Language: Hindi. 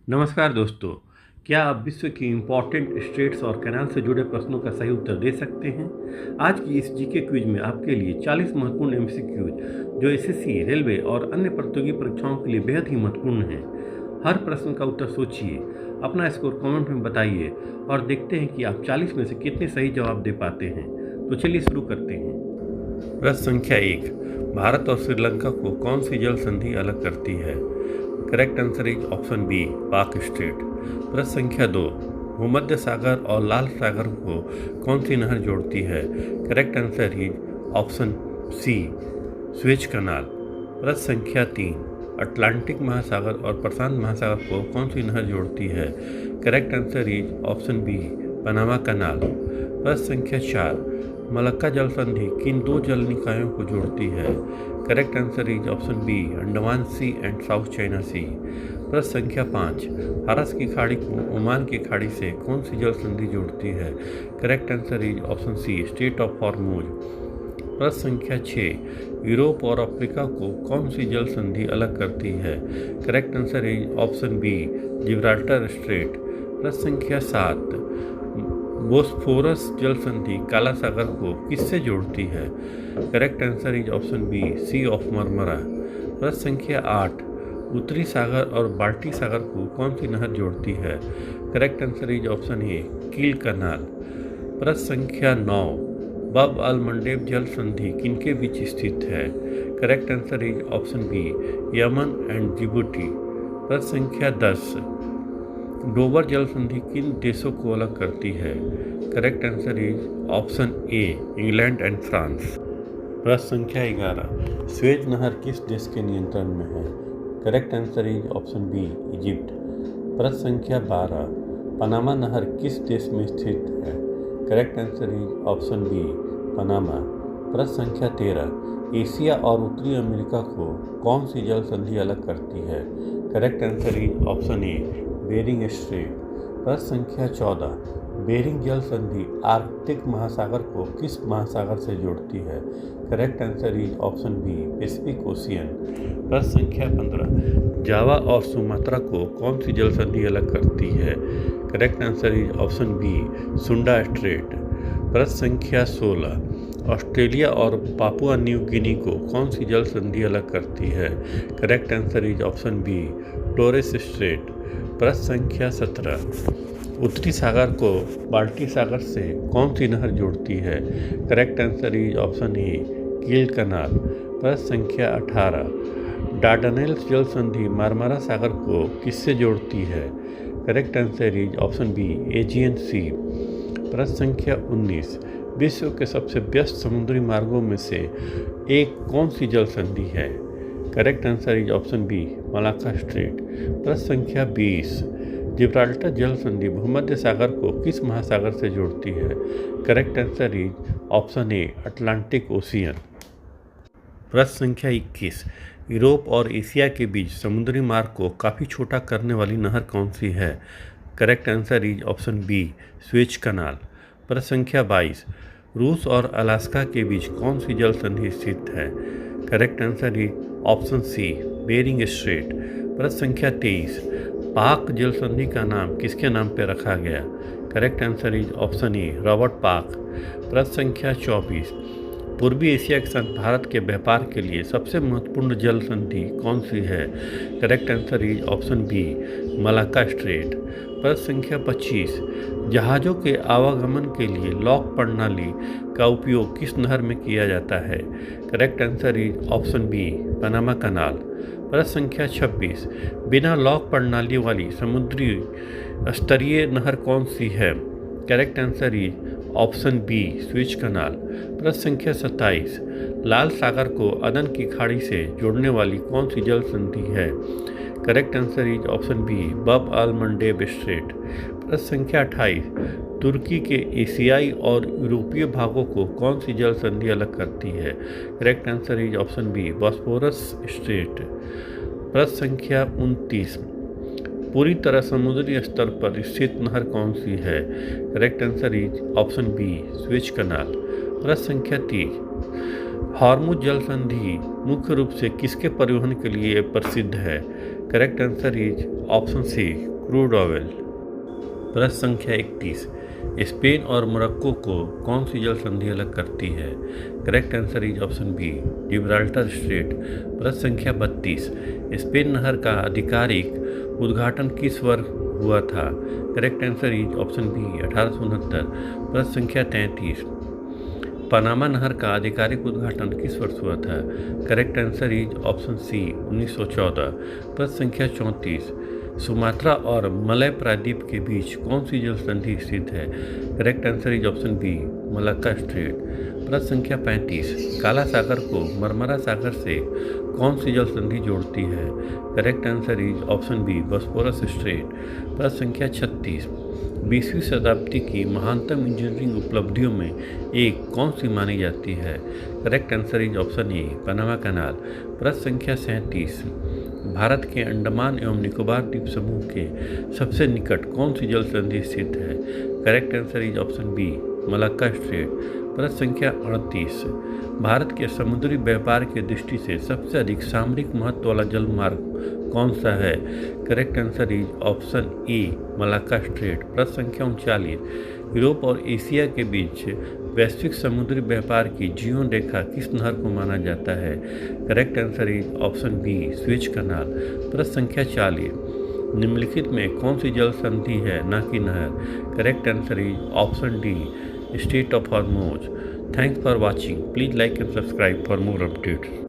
नमस्कार दोस्तों, क्या आप विश्व की इम्पोर्टेंट स्टेट्स और कैनाल से जुड़े प्रश्नों का सही उत्तर दे सकते हैं? आज की इस जीके क्विज में आपके लिए 40 महत्वपूर्ण एमसीक्यूज जो एसएससी, रेलवे और अन्य प्रतियोगी परीक्षाओं के लिए बेहद ही महत्वपूर्ण हैं। हर प्रश्न का उत्तर सोचिए, अपना स्कोर कमेंट में बताइए और देखते हैं कि आप 40 में से कितने सही जवाब दे पाते हैं। तो चलिए शुरू करते हैं। प्रश्न संख्या 1, भारत और श्रीलंका को कौन सी जल संधि अलग करती है? Correct answer is option B, Palk strait. प्रश्न संख्या 2, भूमध्य सागर और लाल सागर को कौन सी नहर जोड़ती है? Correct answer is option C, Suez canal. प्रश्न संख्या 3, अटलांटिक महासागर और प्रशांत महासागर को कौन सी नहर जोड़ती है? Correct answer is option B, Panama canal. प्रश्न संख्या 4, मलक्का जल संधि किन दो जल निकायों को जोड़ती है? Correct answer is option B, Andaman sea and South China sea. प्रश्न संख्या 5, फारस की खाड़ी को ओमान की खाड़ी से कौन सी जल संधि जोड़ती है? Correct answer is option C, strait of Hormuz. प्रश्न संख्या 6, यूरोप और अफ्रीका को कौन सी जल संधि अलग करती है? Correct answer is option B, Gibraltar strait. प्रश्न संख्या 7, बोस्फोरस जल संधि काला सागर को किससे जोड़ती है? Correct answer is option B, sea of Marmara. प्रश्न संख्या 8, उत्तरी सागर और बाल्टी सागर को कौन सी नहर जोड़ती है? करेक्ट आंसर इज ऑप्शन ए, कील कनाल। प्रश्न संख्या 9, बब अल मंडेब जल संधि किनके बीच स्थित है? Correct answer is option B, Yemen and Djibouti. प्रश्न संख्या 10, डोबर जल संधि किन देशों को अलग करती है? Correct answer is option A, England and France. प्रश्न संख्या 11, स्वेज नहर किस देश के नियंत्रण में है? Correct answer is option B, Egypt. प्रश्न संख्या 12, पनामा नहर किस देश में स्थित है? Correct answer is option B, Panama. प्रश्न संख्या 13, एशिया और उत्तरी अमेरिका को कौन सी जल संधि अलग करती है? Correct answer is option A, Bering strait. प्रश्न संख्या 14, बेरिंग जल संधि आर्कटिक महासागर को किस महासागर से जोड़ती है? Correct answer is option B, Pacific ocean. प्रश्न संख्या 15, जावा और सुमात्रा को कौन सी जल संधि अलग करती है? Correct answer is option B, Sunda strait. प्रश्न संख्या 16, ऑस्ट्रेलिया और पापुआ न्यू गिनी को कौन सी जल संधि अलग करती है? Correct answer is option B, Torres strait. प्रश्न संख्या 17, उत्तरी सागर को बाल्टी सागर से कौन सी नहर जोड़ती है? करेक्ट आंसर इज ऑप्शन ए, कील कनाल। प्रश्न संख्या 18, डार्डनेल्स जल संधि मारमारा सागर को किससे जोड़ती है? Correct answer is option B, Aegean sea. प्रश्न संख्या 19, विश्व के सबसे व्यस्त समुद्री मार्गों में से एक कौन सी जल संधि है? Correct answer is option B, Malacca strait. प्रश्न संख्या 20, जिब्राल्टर जल संधि भूमध्य सागर को किस महासागर से जोड़ती है? Correct answer is option A, Atlantic ocean. प्रश्न संख्या 21, यूरोप और एशिया के बीच समुद्री मार्ग को काफ़ी छोटा करने वाली नहर कौन सी है? Correct answer is option B, Suez canal. प्रश्न संख्या 22, रूस और अलास्का के बीच कौन सी जल संधि स्थित है? Correct answer is option C, Bering strait. प्रश्न संख्या 23, पाक जल संधि का नाम किसके नाम पर रखा गया? Correct answer is option A, Robert पाक। प्रश्न संख्या 24, पूर्वी एशिया के साथ भारत के व्यापार के लिए सबसे महत्वपूर्ण जल संधि कौन सी है? Correct answer is option B, Malacca strait. प्रश्न संख्या 25, जहाज़ों के आवागमन के लिए लॉक प्रणाली का उपयोग किस नहर में किया जाता है? Correct answer is option B, Panama canal. प्रश्न संख्या 26, बिना लॉक प्रणाली वाली समुद्री स्तरीय नहर कौन सी है? Correct answer is option B, Suez canal. प्रश्न संख्या 27, लाल सागर को अदन की खाड़ी से जोड़ने वाली कौन सी जल संधि है? Correct answer is option B, Bab al Mandeb straight. प्रश्न संख्या 28, तुर्की के एशियाई और यूरोपीय भागों को कौन सी जल संधि अलग करती है? Correct answer is option B, Bosphorus strait. प्रश्न संख्या 29, पूरी तरह समुद्री स्तर पर स्थित नहर कौन सी है? Correct answer is option B, Suez canal. प्रश्न संख्या 30, हॉर्मुज जल संधि मुख्य रूप से किसके परिवहन के लिए प्रसिद्ध है? Correct answer is option C, crude oil. प्रश्न संख्या 31, स्पेन और मोरक्को को कौन सी जल संधि अलग करती है? Correct answer is option B, Gibraltar strait. प्रश्न संख्या 32, स्पेन नहर का आधिकारिक उद्घाटन किस वर्ष हुआ था? Correct answer is option B, 1869। प्रश्न संख्या 33, पनामा नहर का आधिकारिक उद्घाटन किस वर्ष हुआ था? Correct answer is option C, 1914। प्रश्न संख्या 34, सुमात्रा और मलय प्रायद्वीप के बीच कौन सी जल संधि स्थित है? Correct answer is option B, Malacca strait. प्रश्न संख्या 35, काला सागर को मरमरा सागर से कौन सी जल संधि जोड़ती है? Correct answer is option B, Bosphorus strait. प्रश्न संख्या 36, 20वीं शताब्दी की महानतम इंजीनियरिंग उपलब्धियों में एक कौन सी मानी जाती है? Correct answer is option A, Panama canal. प्रश्न संख्या 37, भारत के अंडमान एवं निकोबार द्वीप समूह के सबसे निकट कौन सी जल संधि स्थित है? Correct answer is option B, Malacca strait. प्रश्न संख्या 38, भारत के समुद्री व्यापार की दृष्टि से सबसे अधिक सामरिक महत्व वाला जल मार्ग कौन सा है? Correct answer is option A, Malacca strait. प्रश्न संख्या 39, यूरोप और एशिया के बीच वैश्विक समुद्री व्यापार की जीवन रेखा किस नहर को माना जाता है? Correct answer is option B, Suez canal. प्रश्न संख्या 40, निम्नलिखित में कौन सी जल संधि है ना कि नहर? Correct answer is option D, straight of Hormuz. Thanks for watching. Please like and subscribe for more updates.